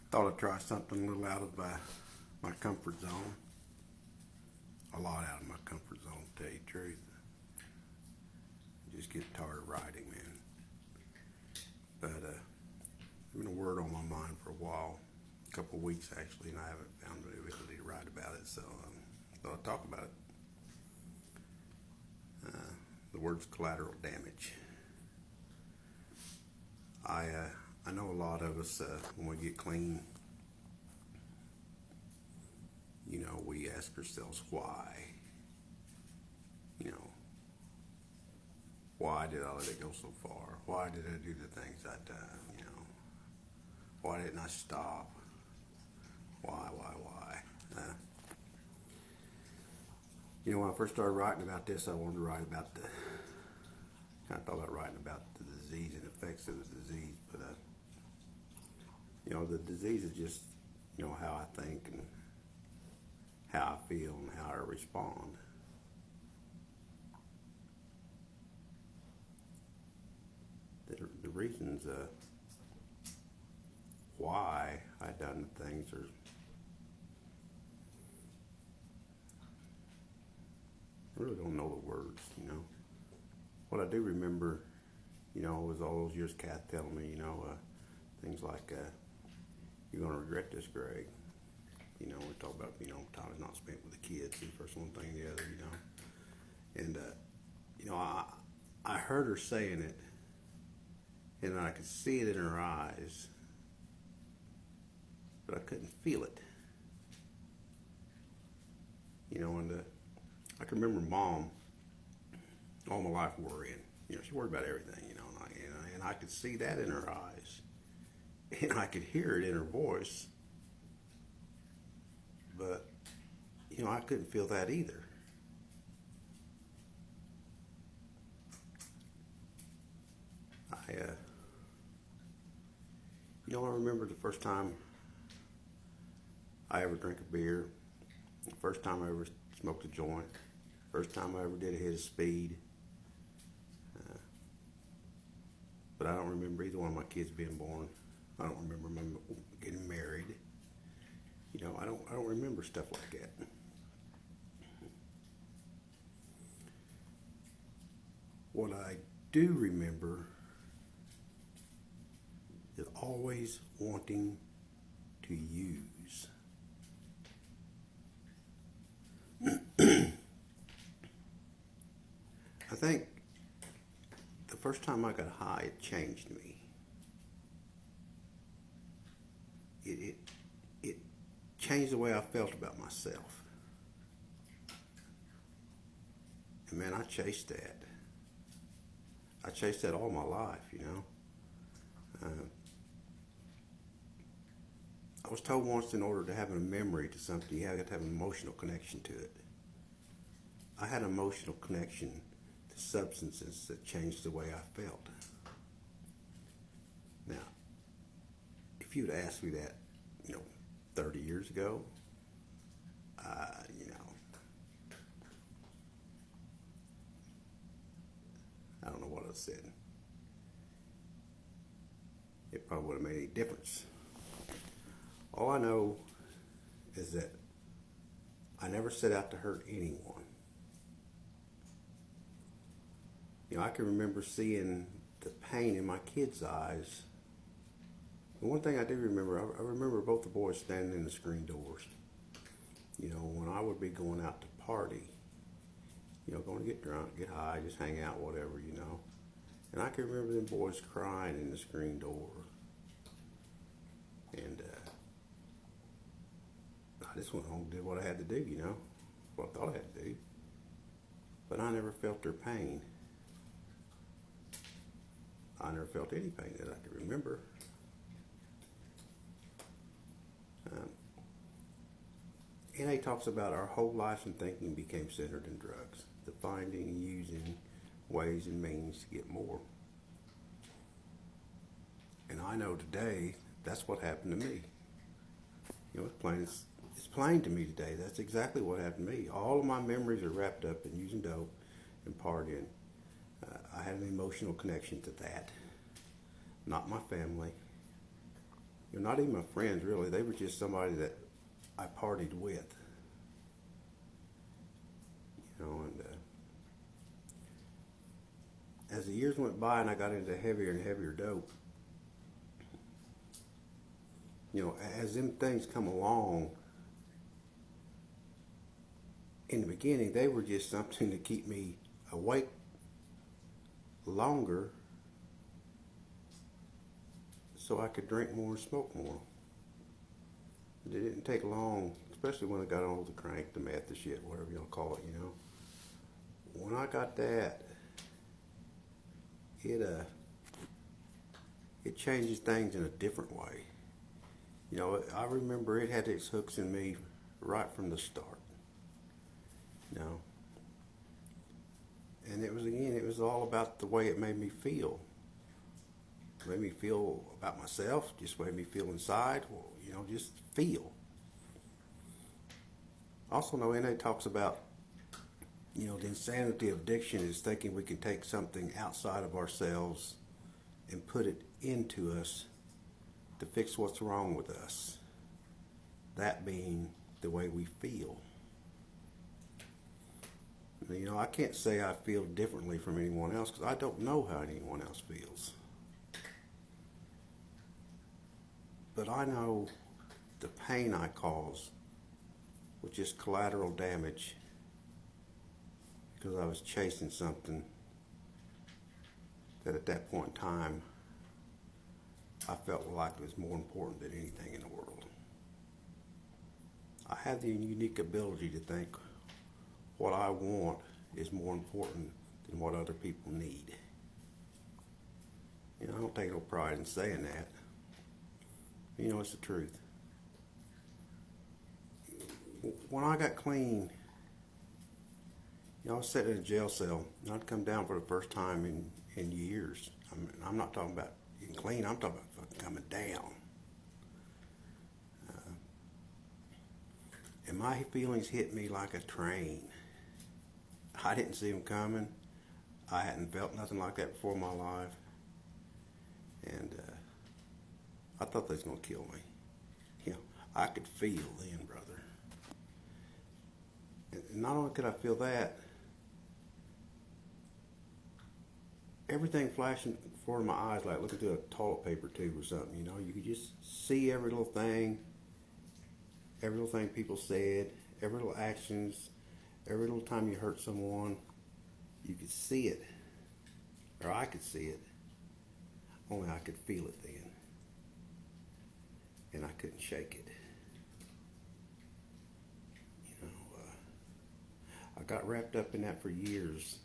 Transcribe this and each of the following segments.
Thought I'd try something a little out of my comfort zone. A lot out of my comfort zone, to tell you the truth. Just get tired of writing, man. But I've been a word on my mind for a while, a couple of weeks actually, and I haven't found the ability to write about it. So thought I'd talk about it. The word's collateral damage. I know a lot of us, when we get clean, we ask ourselves why. Why did I let it go so far? Why did I do the things I done? Why didn't I stop? Why? When I first started writing about this, I wanted to write about kind of thought about writing about the disease and effects of the disease, but the disease is just how I think and how I feel and how I respond. The reasons why I done the things are I really don't know the words. What I do remember, was all those years Kath telling me, things like, you're going to regret this, Greg. We talk about, time is not spent with the kids, and first one thing, the other, And, I heard her saying it, and I could see it in her eyes, but I couldn't feel it. And I can remember Mom all my life worrying. She worried about everything, and I could see that in her eyes, and I could hear it in her voice, but I couldn't feel that either. I remember the first time I ever drank a beer, the first time I ever smoked a joint, first time I ever did a hit of speed. But I don't remember either one of my kids being born. I don't remember my getting married. I don't remember stuff like that. What I do remember is always wanting to use. I think the first time I got high, it changed me. It changed the way I felt about myself. And man, I chased that. I chased that all my life, I was told once in order to have a memory to something, you have to have an emotional connection to it. I had an emotional connection to substances that changed the way I felt. Now, if you'd asked me that, 30 years ago, I don't know what I said. It probably wouldn't have made any difference. All I know is that I never set out to hurt anyone. I can remember seeing the pain in my kids' eyes. And one thing I do remember, I remember both the boys standing in the screen doors. When I would be going out to party, going to get drunk, get high, just hang out, whatever, And I can remember them boys crying in the screen door. And I just went home and did what I had to do, what I thought I had to do. But I never felt their pain. I never felt any pain that I could remember. N.A. talks about our whole life and thinking became centered in drugs, the finding and using ways and means to get more. And I know today that's what happened to me. It's plain to me today. That's exactly what happened to me. All of my memories are wrapped up in using dope and partying. I had an emotional connection to that. Not my family. not even my friends really. They were just somebody that I partied with. And as the years went by and I got into heavier and heavier dope, as them things come along, in the beginning, they were just something to keep me awake longer so I could drink more and smoke more. It didn't take long, especially when I got on the crank, the meth, the shit, whatever you want to call it, When I got that, it changes things in a different way. I remember it had its hooks in me right from the start. And it was all about the way it made me feel. It made me feel about myself, just made me feel inside, just feel. Also, NA talks about, the insanity of addiction is thinking we can take something outside of ourselves and put it into us to fix what's wrong with us. That being the way we feel. I can't say I feel differently from anyone else because I don't know how anyone else feels. But I know the pain I cause, which is collateral damage, because I was chasing something that at that point in time I felt like it was more important than anything in the world. I have the unique ability to think what I want is more important than what other people need. I don't take no pride in saying that. It's the truth. When I got clean, I was sitting in a jail cell, and I'd come down for the first time in years. I'm not talking about getting clean, I'm talking about coming down. And my feelings hit me like a train. I didn't see them coming. I hadn't felt nothing like that before in my life. And I thought they was going to kill me. I could feel then, brother. And not only could I feel that, everything flashing before my eyes like looking through a toilet paper tube or something, You could just see every little thing people said, every little actions, every little time you hurt someone. You could see it, or I could see it, only I could feel it then. And I couldn't shake it. I got wrapped up in that for years,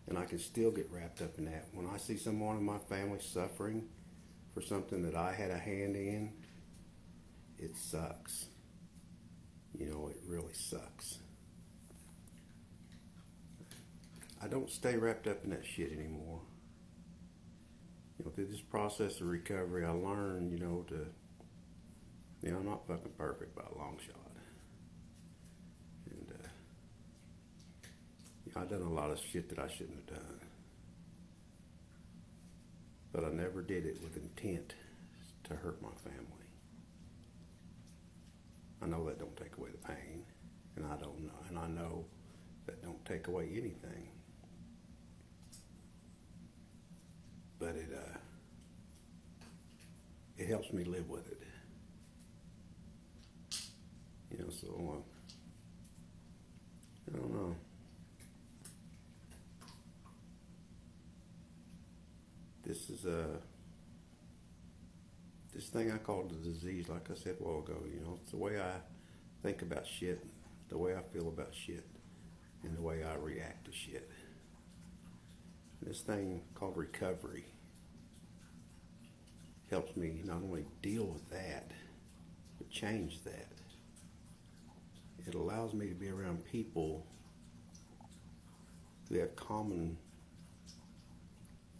and I can still get wrapped up in that. When I see someone in my family suffering for something that I had a hand in, it sucks. It really sucks. I don't stay wrapped up in that shit anymore. Through this process of recovery, I learned, I'm not fucking perfect by a long shot. And, I've done a lot of shit that I shouldn't have done. But I never did it with intent to hurt my family. I know that don't take away the pain, and I know that don't take away anything. But it helps me live with it. So I don't know. This is this thing I call the disease, like I said a while ago, it's the way I think about shit, the way I feel about shit, and the way I react to shit. This thing called recovery helps me not only deal with that, but change that. It allows me to be around people who have common,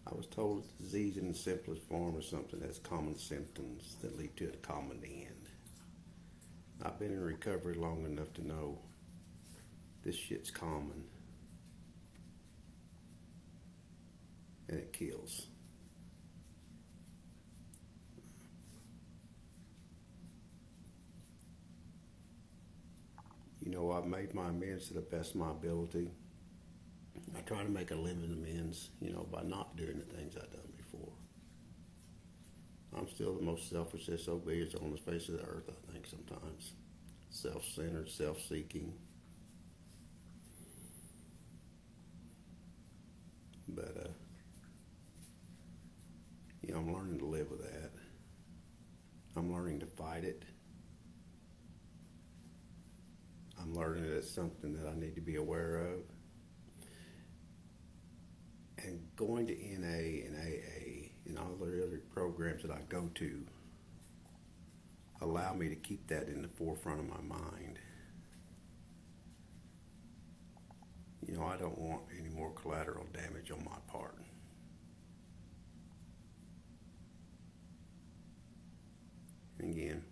I was told it's disease in the simplest form or something that's common symptoms that lead to a common end. I've been in recovery long enough to know this shit's common. And it kills. I've made my amends to the best of my ability. I try to make a living amends, by not doing the things I've done before. I'm still the most selfish SOB on the face of the earth, I think, sometimes. Self-centered, self-seeking. But, I'm learning to live with that. I'm learning to fight it. I'm learning that it's something that I need to be aware of. And going to NA and AA and all the other programs that I go to allow me to keep that in the forefront of my mind. I don't want any more collateral damage on my part. And again,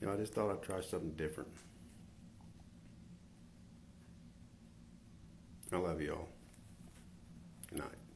I just thought I'd try something different. I love y'all. Good night.